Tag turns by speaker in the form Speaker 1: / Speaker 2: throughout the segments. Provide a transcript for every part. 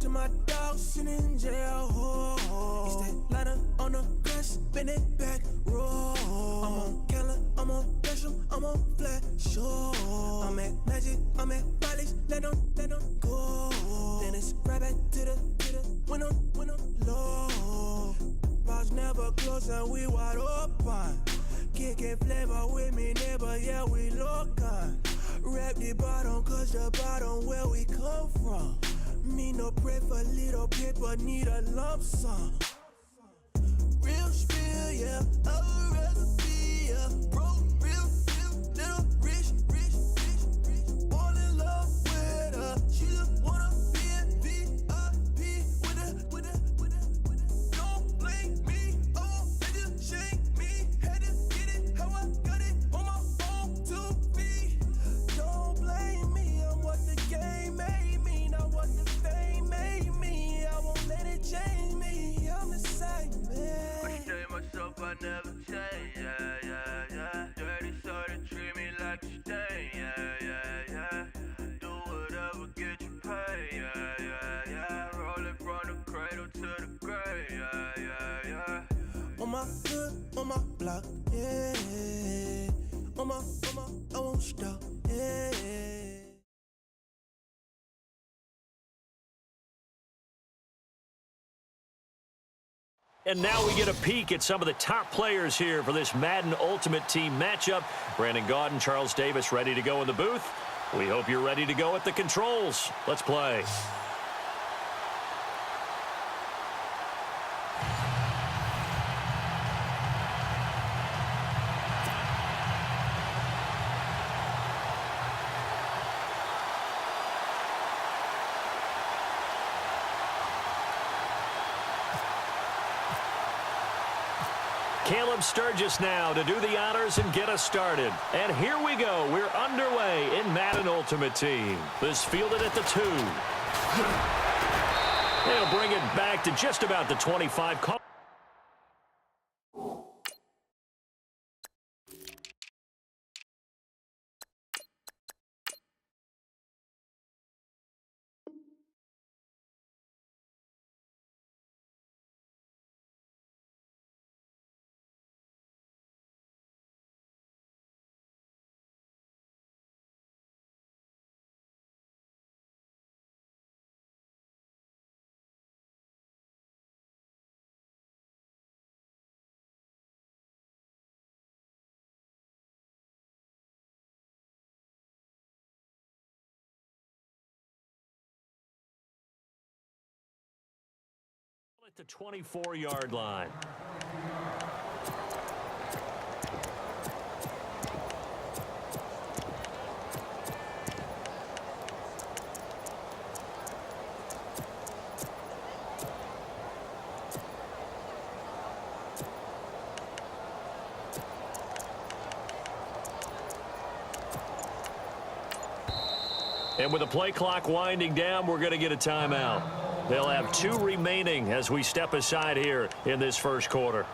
Speaker 1: to my dog sitting in jail. It's that ladder on the grass, bend it back, roll. I'm on Keller, I'm on Besham, I'm on Flat Shore. I'm at Magic, I'm at Bally's, let them go. Then it's right back to the when I'm low. Bars never close and we wide open. Kicking flavor with me, neighbor, yeah, we local. Rap the bottom, cause the bottom where we come from. Me no pray for little paper, need a lump sum. Real spill, yeah, a recipe, yeah. Broke, real, little rich. All in love with her. She just wanna be in VIP with her. Don't blame me, oh, they just shame me. Had to get it how I got it on my own 2 feet. Don't blame me, I'm what the game made me, not what the fame made me. I won't let it change me, I'm the same man.
Speaker 2: I say myself, I never change, yeah. Dirty soda, treat me like a stain, yeah. Do whatever, get you paid, yeah. Rolling from the cradle to the grave, yeah.
Speaker 1: On my hood, on my block, yeah. On my, I won't stop, yeah.
Speaker 3: And now we get a peek at some of the top players here for this Madden Ultimate Team matchup. Brandon Gaudin, Charles Davis ready to go in the booth. We hope you're ready to go at the controls. Let's play. Caleb Sturgis now to do the honors and get us started. And here we go. We're underway in Madden Ultimate Team. This fielded at the 2. They'll bring it back to just about the 25. At the 24-yard line. And with the play clock winding down, we're going to get a timeout. They'll have 2 remaining as we step aside here in this first quarter.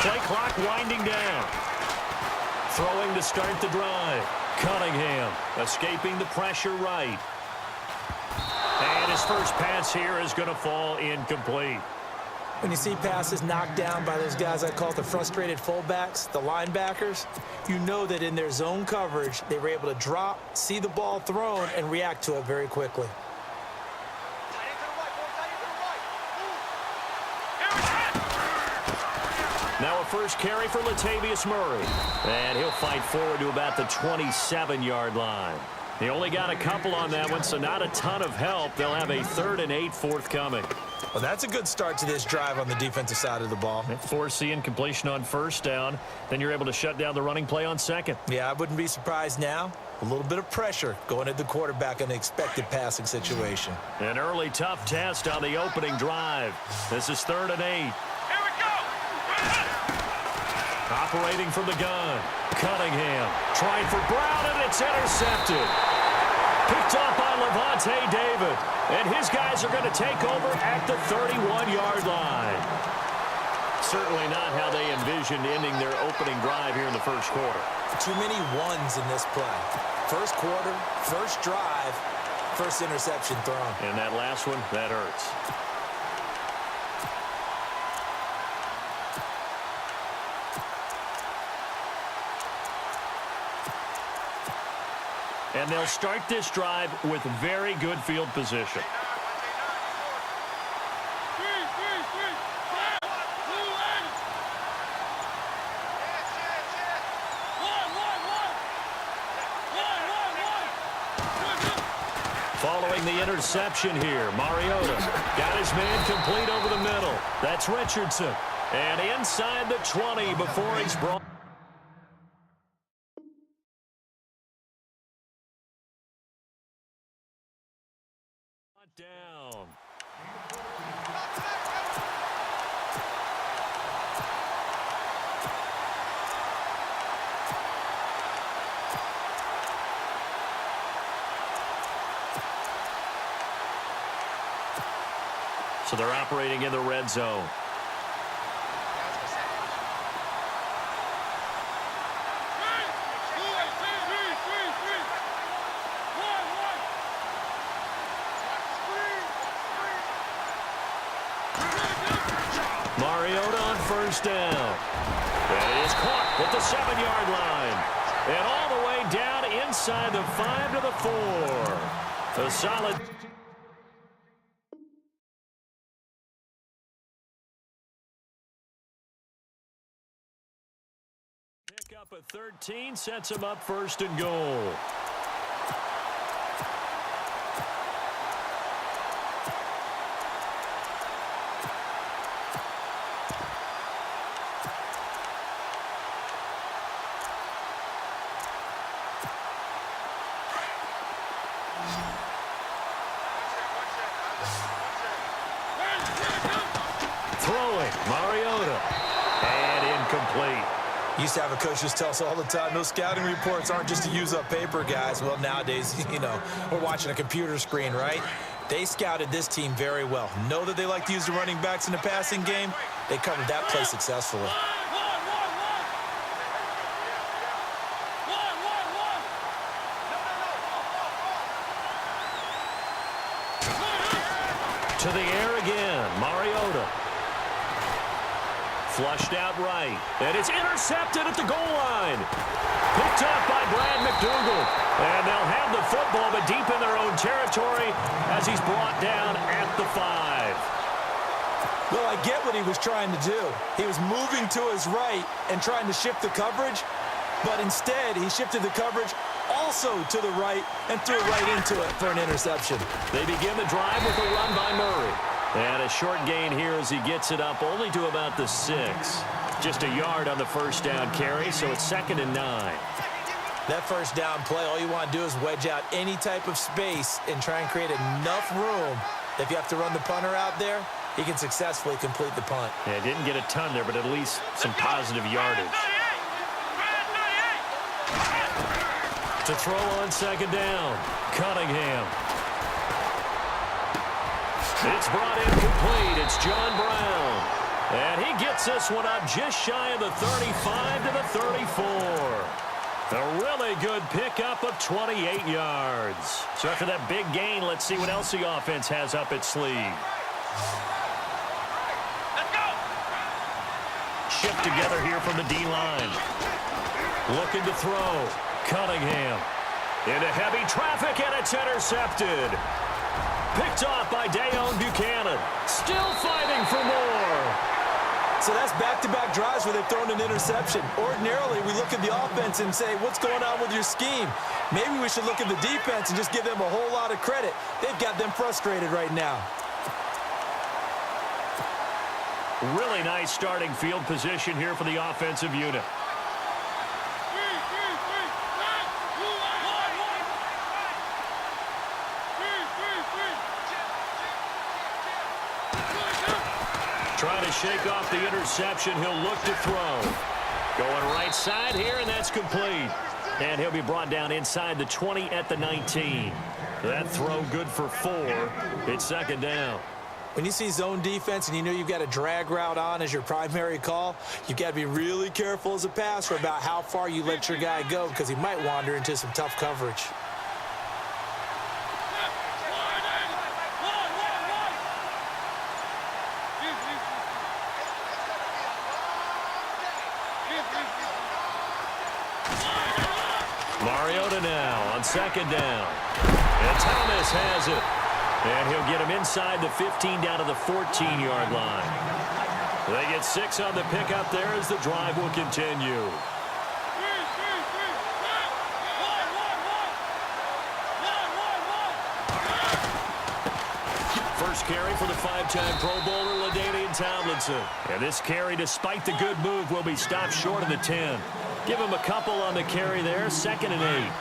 Speaker 3: Play clock winding down. Throwing to start the drive. Cunningham escaping the pressure right. And his first pass here is going to fall incomplete.
Speaker 4: When you see passes knocked down by those guys I call the frustrated fullbacks, the linebackers, you know that in their zone coverage, they were able to drop, see the ball thrown, and react to it very quickly.
Speaker 3: Now a first carry for Latavius Murray. And he'll fight forward to about the 27-yard line. He only got a couple on that one, so not a ton of help. They'll have a 3rd and 8 forthcoming.
Speaker 4: Well, that's a good start to this drive on the defensive side of the ball.
Speaker 3: Force the incompletion on first down. Then you're able to shut down the running play on second.
Speaker 4: Yeah, I wouldn't be surprised now. A little bit of pressure going at the quarterback in an expected passing situation.
Speaker 3: An early tough test on the opening drive. This is 3rd and 8.
Speaker 2: Here we go.
Speaker 3: Operating from the gun. Cunningham trying for Brown, and it's intercepted. Picked off by Levante David. And his guys are going to take over at the 31-yard line. Certainly not how they envisioned ending their opening drive here in the first quarter.
Speaker 4: Too many ones in this play. First quarter, first drive, first interception thrown.
Speaker 3: And that last one, that hurts. And they'll start this drive with very good field position. Following the interception here, Mariota got his man complete over the middle. That's Richardson. And inside the 20 before he's brought down. So they're operating in the red zone. Mariota on first down. And it is caught at the 7-yard line. And all the way down inside the 5 to the 4. A solid... pick up a 13, sets him up 1st and goal. Throwing, Mariota, and incomplete.
Speaker 4: Used to have a coach just tell us all the time, those scouting reports aren't just to use up paper, guys. Well, nowadays, you know, we're watching a computer screen, right? They scouted this team very well. Know that they like to use the running backs in the passing game. They covered that play successfully.
Speaker 3: To the air again, Mariota. Flushed out right. And it's intercepted at the goal line. Picked off by Brad McDougal. And they'll have the football, but deep in their own territory as he's brought down at the 5.
Speaker 4: Well, I get what he was trying to do. He was moving to his right and trying to shift the coverage, but instead he shifted the coverage also to the right and threw right into it for an interception.
Speaker 3: They begin the drive with a run by Murray. And a short gain here as he gets it up only to about the 6. Just a yard on the first down carry, so it's 2nd and 9.
Speaker 4: That first down play, all you want to do is wedge out any type of space and try and create enough room. If you have to run the punter out there, he can successfully complete the punt.
Speaker 3: Yeah, didn't get a ton there, but at least some positive yardage. To throw on 2nd down, Cunningham. It's brought in complete. It's John Brown. And he gets this one up just shy of the 35 to the 34. A really good pickup of 28 yards. So after that big gain, let's see what else the offense has up its sleeve.
Speaker 2: Let's go.
Speaker 3: Shift together here from the D-line. Looking to throw. Cunningham. Into heavy traffic, and it's intercepted. Picked off by Dayon Buchanan. Still fighting for more.
Speaker 4: So that's back-to-back drives where they've thrown an interception. Ordinarily, we look at the offense and say, what's going on with your scheme? Maybe we should look at the defense and just give them a whole lot of credit. They've got them frustrated right now.
Speaker 3: Really nice starting field position here for the offensive unit. Trying to shake off the interception. He'll look to throw. Going right side here, and that's complete. And he'll be brought down inside the 20 at the 19. That throw good for 4. It's second down.
Speaker 4: When you see zone defense and you know you've got a drag route on as your primary call, you've got to be really careful as a passer about how far you let your guy go because he might wander into some tough coverage.
Speaker 3: Mariota now on second down. And Thomas has it. And he'll get him inside the 15 down to the 14-yard line. They get 6 on the pickup there as the drive will continue. First carry for the 5-time Pro Bowler, LaDainian Tomlinson. And this carry, despite the good move, will be stopped short of the 10. Give him a couple on the carry there, 2nd and 8.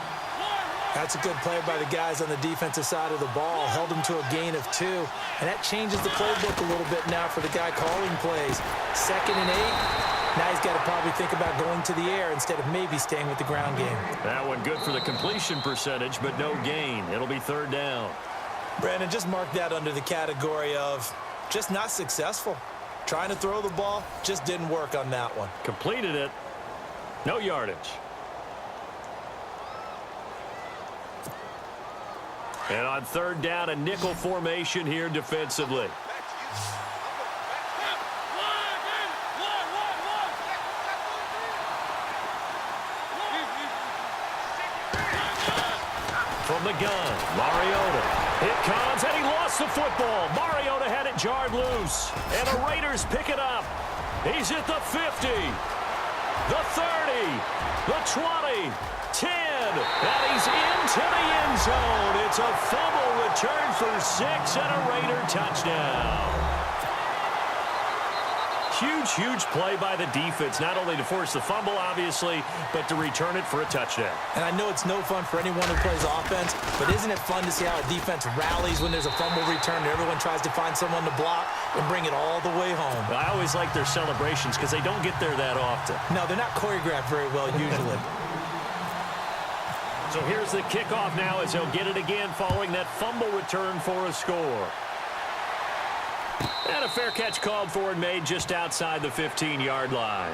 Speaker 4: That's a good play by the guys on the defensive side of the ball. Held them to a gain of 2. And that changes the playbook a little bit now for the guy calling plays. 2nd and 8. Now he's got to probably think about going to the air instead of maybe staying with the ground game.
Speaker 3: That one good for the completion percentage, but no gain. It'll be 3rd down.
Speaker 4: Brandon, just mark that under the category of just not successful. Trying to throw the ball, just didn't work on that one.
Speaker 3: Completed it. No yardage. And on 3rd down, a nickel formation here defensively. From the gun, Mariota. It comes, and he lost the football. Mariota had it jarred loose. And the Raiders pick it up. He's at the 50. The 30, the 20, 10, and he's into the end zone. It's a fumble return for 6 and a Raider touchdown. Huge play by the defense, not only to force the fumble, obviously, but to return it for a touchdown.
Speaker 4: And I know it's no fun for anyone who plays offense, but isn't it fun to see how a defense rallies when there's a fumble return and everyone tries to find someone to block and bring it all the way home?
Speaker 3: Well, I always like their celebrations because they don't get there that often.
Speaker 4: No, they're not choreographed very well usually.
Speaker 3: So here's the kickoff now as he'll get it again following that fumble return for a score. And a fair catch called for and made just outside the 15-yard line.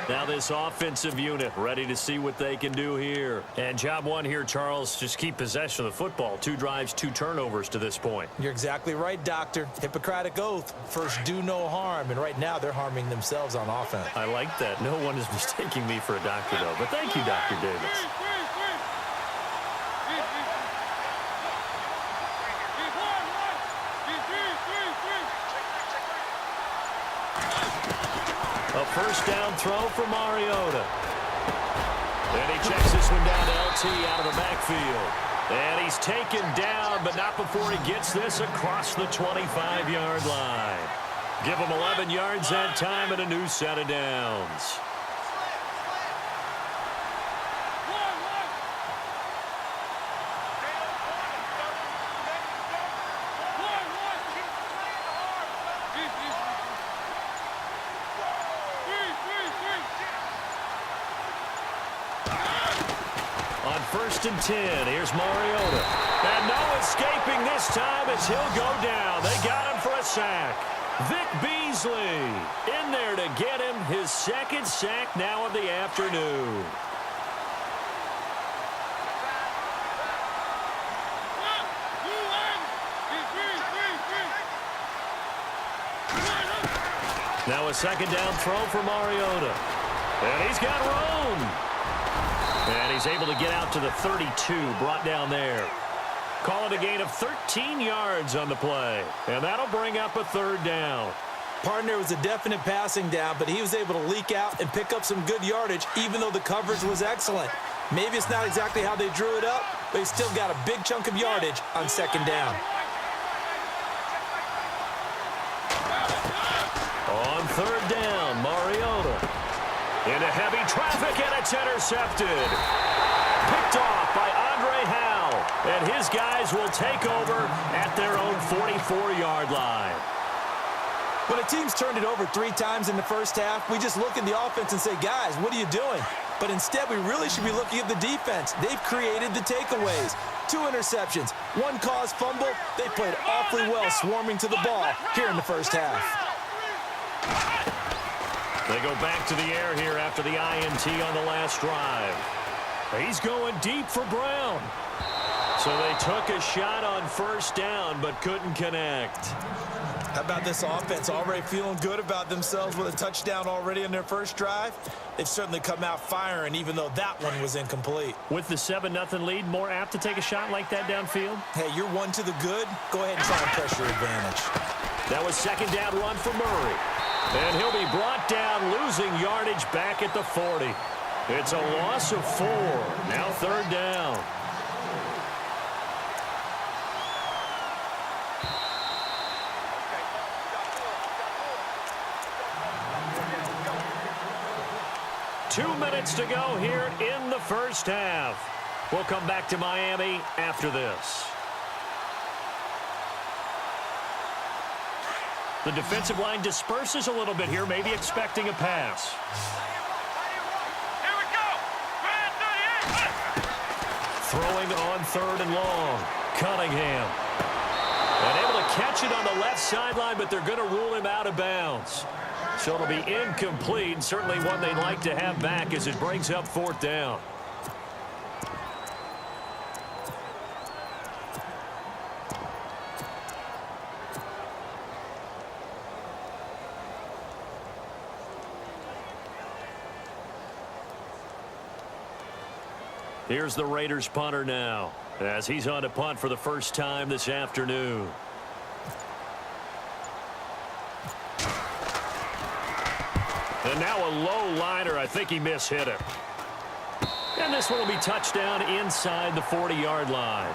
Speaker 3: Now this offensive unit ready to see what they can do here. And job one here, Charles, just keep possession of the football. 2 drives, 2 turnovers to this point.
Speaker 4: You're exactly right, Doctor. Hippocratic oath. First, do no harm. And right now, they're harming themselves on offense.
Speaker 3: I like that. No one is mistaking me for a doctor, though. But thank you, Dr. Davis. A first down throw for Mariota. And he checks this one down to LT out of the backfield. And he's taken down, but not before he gets this across the 25-yard line. Give him 11 yards that time and a new set of downs. On 1st and 10, here's Mariota. And no escaping this time as he'll go down. They got him for a sack. Vic Beasley in there to get him his 2nd sack now of the afternoon. Now a 2nd down throw for Mariota. And he's got room. And he's able to get out to the 32, brought down there. Call it a gain of 13 yards on the play. And that'll bring up a 3rd down.
Speaker 4: Partner was a definite passing down, but he was able to leak out and pick up some good yardage, even though the coverage was excellent. Maybe it's not exactly how they drew it up, but he still got a big chunk of yardage on second down.
Speaker 3: On third down, Mariota. Into heavy traffic, and it's intercepted. Picked off by Andre Howell, and his guys will take over at their own 44-yard line.
Speaker 4: When a team's turned it over 3 times in the first half, we just look at the offense and say, guys, what are you doing? But instead, we really should be looking at the defense. They've created the takeaways. 2 interceptions, 1 caused fumble. They played awfully well swarming to the ball here in the first half.
Speaker 3: They go back to the air here after the INT on the last drive. He's going deep for Brown. So they took a shot on first down but couldn't connect.
Speaker 4: How about this offense already feeling good about themselves with a touchdown already in their first drive? They've certainly come out firing, even though that one was incomplete.
Speaker 3: With the 7-0 lead, more apt to take a shot like that downfield?
Speaker 4: Hey, you're 1 to the good. Go ahead and try and press your advantage.
Speaker 3: That was second down run for Murray. And he'll be brought down, losing yardage back at the 40. It's a loss of 4. Now third down. Two minutes to go here in the first half. We'll come back to Miami after this. The defensive line disperses a little bit here, maybe expecting a pass.
Speaker 2: Here we go.
Speaker 3: Throwing on third and long. Cunningham. And able to catch it on the left sideline, but they're going to rule him out of bounds. So it'll be incomplete, certainly one they'd like to have back as it brings up fourth down. Here's the Raiders punter now, as he's on to punt for the first time this afternoon. And now a low liner. I think he mishit it. And this one will be touchdown inside the 40-yard line.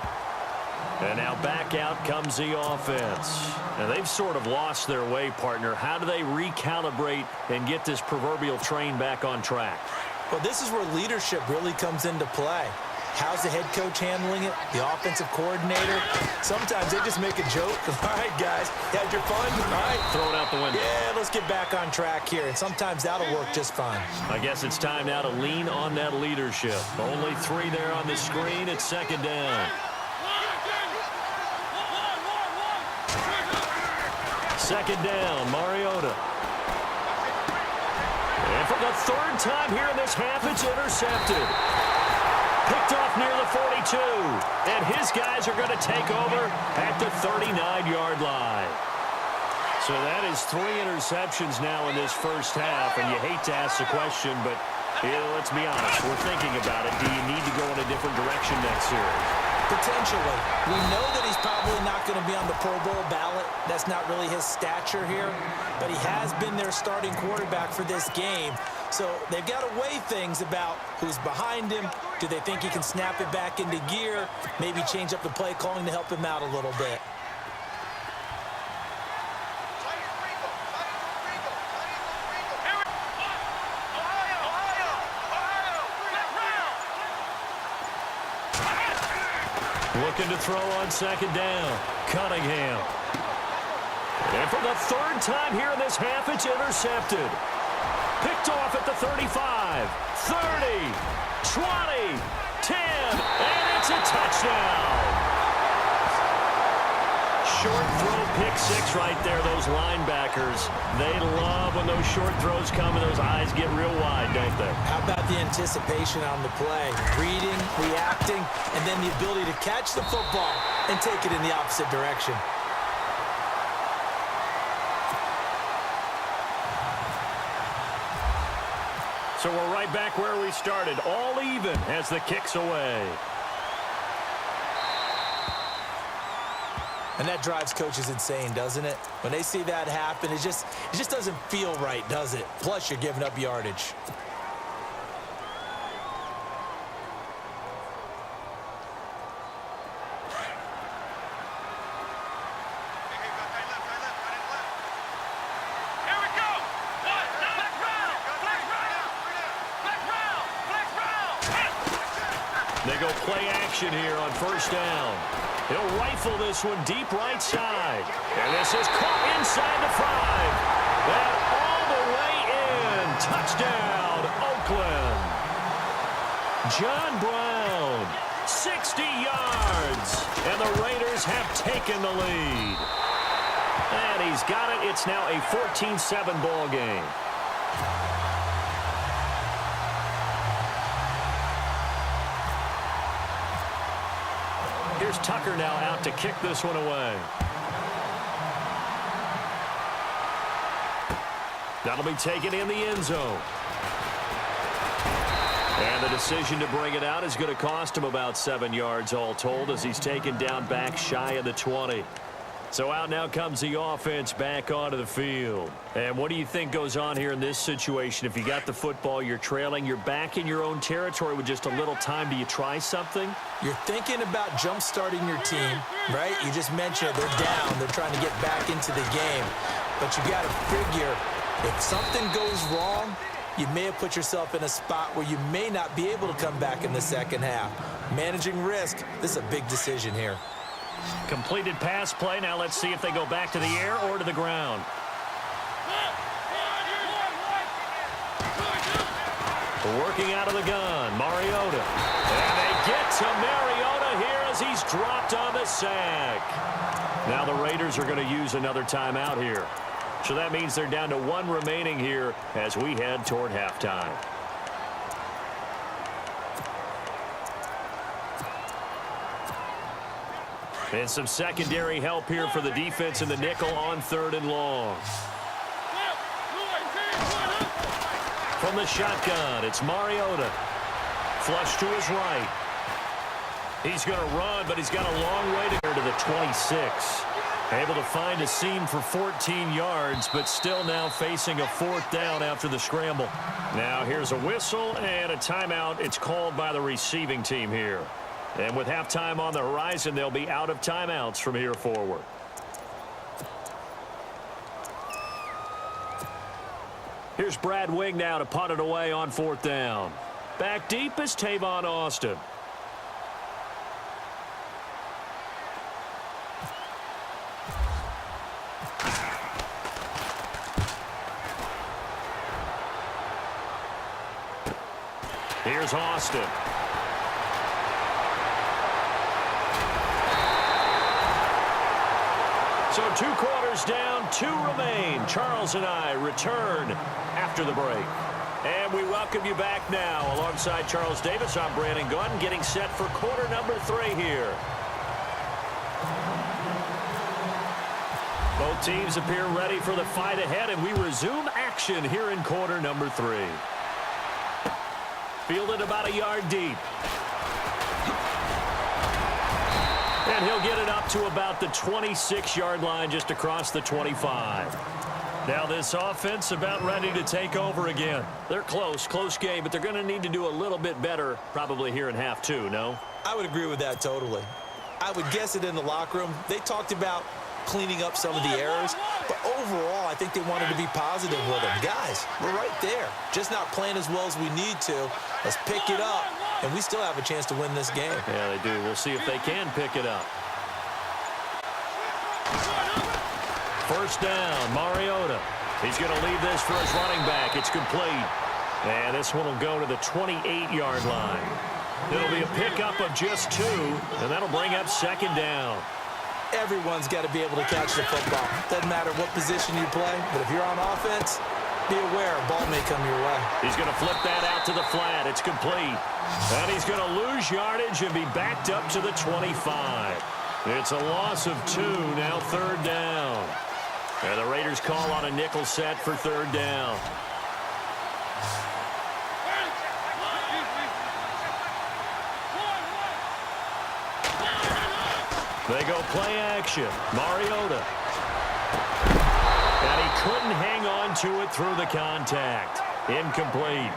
Speaker 3: And now back out comes the offense. And they've sort of lost their way, partner. How do they recalibrate and get this proverbial train back on track?
Speaker 4: Well, this is where leadership really comes into play. How's the head coach handling it? The offensive coordinator? Sometimes they just make a joke. All right, guys, had your fun? All right.
Speaker 3: Throw it out the window.
Speaker 4: Yeah, let's get back on track here. And sometimes that'll work just fine.
Speaker 3: I guess it's time now to lean on that leadership. Only 3 there on the screen. It's second down. Second down, Mariota. And for the 3rd time here in this half, it's intercepted. Picked off near the 42. And his guys are going to take over at the 39-yard line. So that is 3 interceptions now in this first half. And you hate to ask the question, but let's be honest. We're thinking about it. Do you need to go in a different direction next series?
Speaker 4: Potentially. We know that he's probably not going to be on the Pro Bowl ballot. That's not really his stature here. But he has been their starting quarterback for this game. So they've got to weigh things about who's behind him. Do they think he can snap it back into gear? Maybe change up the play calling to help him out a little bit.
Speaker 3: Looking to throw on second down. Cunningham. And for the 3rd time here in this half, it's intercepted. Picked off at the 35, 30, 20, 10, and it's a touchdown. Short throw, pick 6 right there. Those linebackers, they love when those short throws come and those eyes get real wide, don't they?
Speaker 4: How about the anticipation on the play? Reading, reacting, and then the ability to catch the football and take it in the opposite direction.
Speaker 3: So we're right back where we started, all even as the kick's away.
Speaker 4: And that drives coaches insane, doesn't it? When they see that happen, it just doesn't feel right, does it? Plus, you're giving up yardage.
Speaker 3: They go play action here on first down. He'll rifle this one deep right side. And this is caught inside the 5. And all the way in. Touchdown, Oakland. John Brown, 60 yards. And the Raiders have taken the lead. And he's got it. It's now a 14-7 ball game. Here's Tucker now out to kick this one away. That'll be taken in the end zone. And the decision to bring it out is going to cost him about 7 yards all told as he's taken down back shy of the 20. So out now comes the offense back onto the field. And what do you think goes on here in this situation? If you got the football, you're trailing, you're back in your own territory with just a little time. Do you try something?
Speaker 4: You're thinking about jump-starting your team, right? You just mentioned it. They're down. They're trying to get back into the game. But you got to figure if something goes wrong, you may have put yourself in a spot where you may not be able to come back in the second half. Managing risk, this is a big decision here.
Speaker 3: Completed pass play. Now let's see if they go back to the air or to the ground. Working out of the gun, Mariota. And they get to Mariota here as he's dropped on the sack. Now the Raiders are going to use another timeout here. So that means they're down to 1 remaining here as we head toward halftime. And some secondary help here for the defense in the nickel on 3rd and long. From the shotgun, it's Mariota. Flush to his right. He's going to run, but he's got a long way to go to the 26. Able to find a seam for 14 yards, but still now facing a 4th down after the scramble. Now here's a whistle and a timeout. It's called by the receiving team here. And with halftime on the horizon, they'll be out of timeouts from here forward. Here's Brad Wing now to punt it away on 4th down. Back deep is Tavon Austin. Here's Austin. So 2 quarters down, 2 remain. Charles and I return after the break. And we welcome you back now. Alongside Charles Davis, I'm Brandon Gunn, getting set for quarter number 3 here. Both teams appear ready for the fight ahead, and we resume action here in quarter number 3. Fielded about a yard deep. And he'll get it up to about the 26-yard line just across the 25. Now this offense about ready to take over again. They're close game, but they're going to need to do a little bit better probably here in half 2, no?
Speaker 4: I would agree with that totally. I would guess it in the locker room. They talked about cleaning up some of the errors, but overall I think they wanted to be positive with them. Guys, we're right there. Just not playing as well as we need to. Let's pick it up, and we still have a chance to win this game.
Speaker 3: Yeah, they do. We'll see if they can pick it up. First down, Mariota. He's going to leave this for his running back. It's complete. And this one will go to the 28-yard line. It'll be a pickup of just 2, and that'll bring up 2nd down.
Speaker 4: Everyone's got to be able to catch the football. Doesn't matter what position you play, but if you're on offense, be aware a ball may come your way. He's going to flip that out to the flat. It's complete. And he's going to lose yardage and be backed up to the 25. It's a loss of 2, now 3rd down. And the Raiders call on a nickel set for 3rd down.
Speaker 3: They go play action. Mariota. And he couldn't hang on to it through the contact. Incomplete.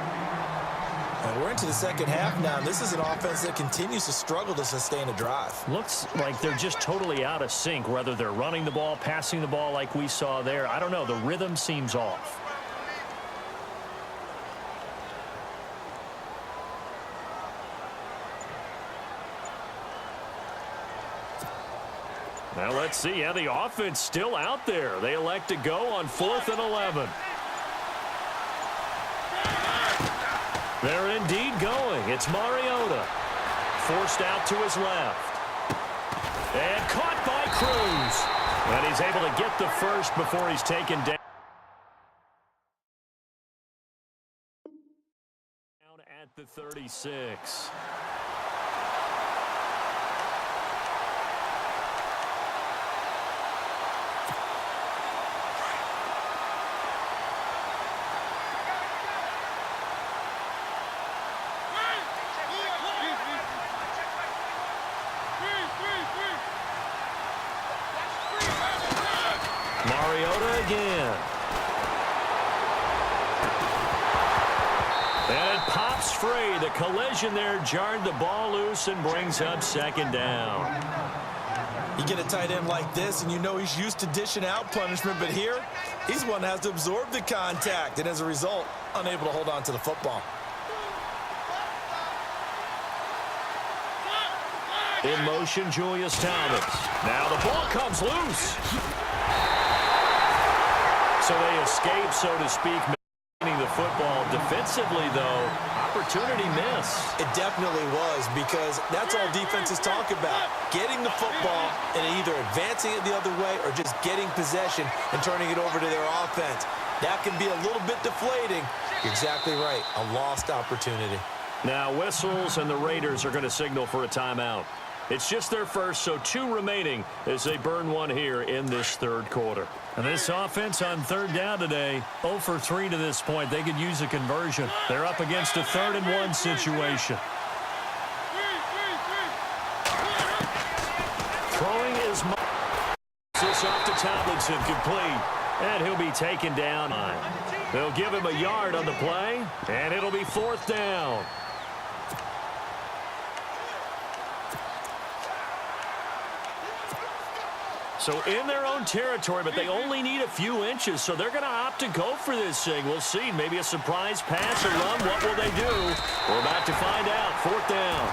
Speaker 4: And we're into the second half now, and this is an offense that continues to struggle to sustain a drive.
Speaker 3: Looks like they're just totally out of sync, whether they're running the ball, passing the ball like we saw there. I don't know. The rhythm seems off. Now let's see how the offense still out there. They elect to go on 4th and 11. They're indeed going. It's Mariota. Forced out to his left. And caught by Cruz. And he's able to get the first before he's taken down. Down at the 36. Mariota again. And it pops free. The collision there jarred the ball loose and brings up second down.
Speaker 4: You get a tight end like this, and you know he's used to dishing out punishment, but here, he's one that has to absorb the contact, and as a result, unable to hold on to the football.
Speaker 3: In motion, Julius Thomas. Now the ball comes loose. So they escape, so to speak, maintaining the football. Defensively, though, opportunity miss.
Speaker 4: It definitely was, because that's all defenses talk about. Getting the football and either advancing it the other way or just getting possession and turning it over to their offense. That can be a little bit deflating. You're exactly right. A lost opportunity.
Speaker 3: Now whistles, and the Raiders are going to signal for a timeout. It's just their first, so 2 remaining as they burn one here in this third quarter. And this offense on third down today, 0 for 3 to this point. They could use a conversion. They're up against a 3rd and 1 situation. Throwing is this off to Tomlinson, complete. And he'll be taken down. They'll give him a yard on the play, and it'll be 4th down. So in their own territory, but they only need a few inches, so they're going to opt to go for this thing. We'll see. Maybe a surprise pass or run. What will they do? We're about to find out. 4th down.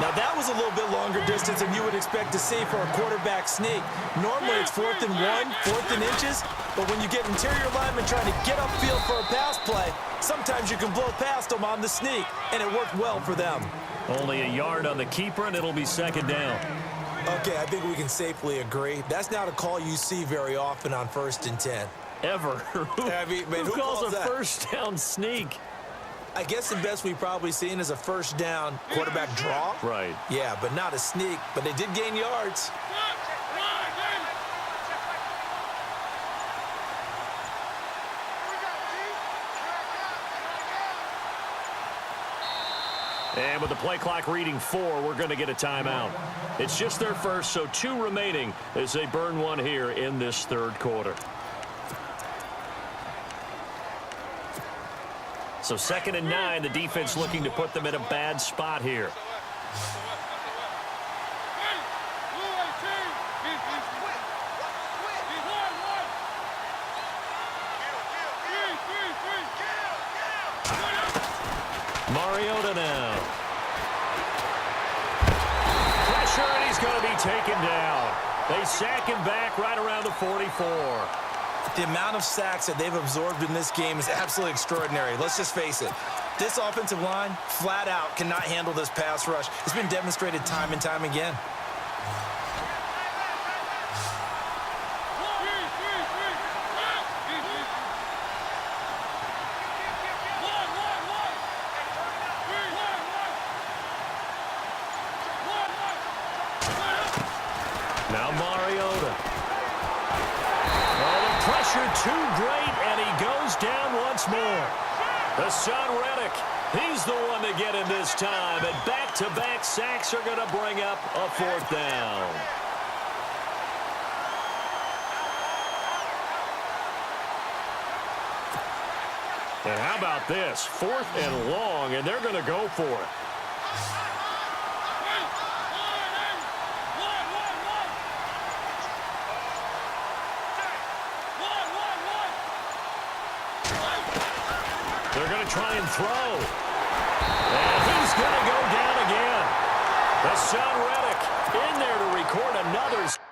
Speaker 4: Now, that was a little bit longer distance than you would expect to see for a quarterback sneak. Normally, it's 4th and 1, 4th and inches, but when you get interior linemen trying to get upfield for a pass play, sometimes you can blow past them on the sneak, and it worked well for them.
Speaker 3: Only a yard on the keeper, and it'll be 2nd down.
Speaker 4: Okay, I think we can safely agree. That's not a call you see very often on 1st and 10.
Speaker 3: Ever. Who calls a
Speaker 4: that?
Speaker 3: first down sneak?
Speaker 4: I guess the best we've probably seen is a first down quarterback draw.
Speaker 3: Right.
Speaker 4: Yeah, but not a sneak. But they did gain yards.
Speaker 3: And with the play clock reading 4, we're going to get a timeout. It's just their first, so 2 remaining as they burn one here in this third quarter. So 2nd and 9, the defense looking to put them in a bad spot here. Mariota now. Pressure, and he's going to be taken down. They sack him back right around the 44.
Speaker 4: The amount of sacks that they've absorbed in this game is absolutely extraordinary. Let's just face it. This offensive line, flat out, cannot handle this pass rush. It's been demonstrated time and time again.
Speaker 3: Now Mariota. Oh, the pressure too great, and he goes down once more. The son Reddick, he's the one to get him this time, and back-to-back sacks are going to bring up a 4th down. And how about this? 4th and long, and they're going to go for it. They're going to try and throw. And he's going to go down again. Hassan Reddick in there to record another.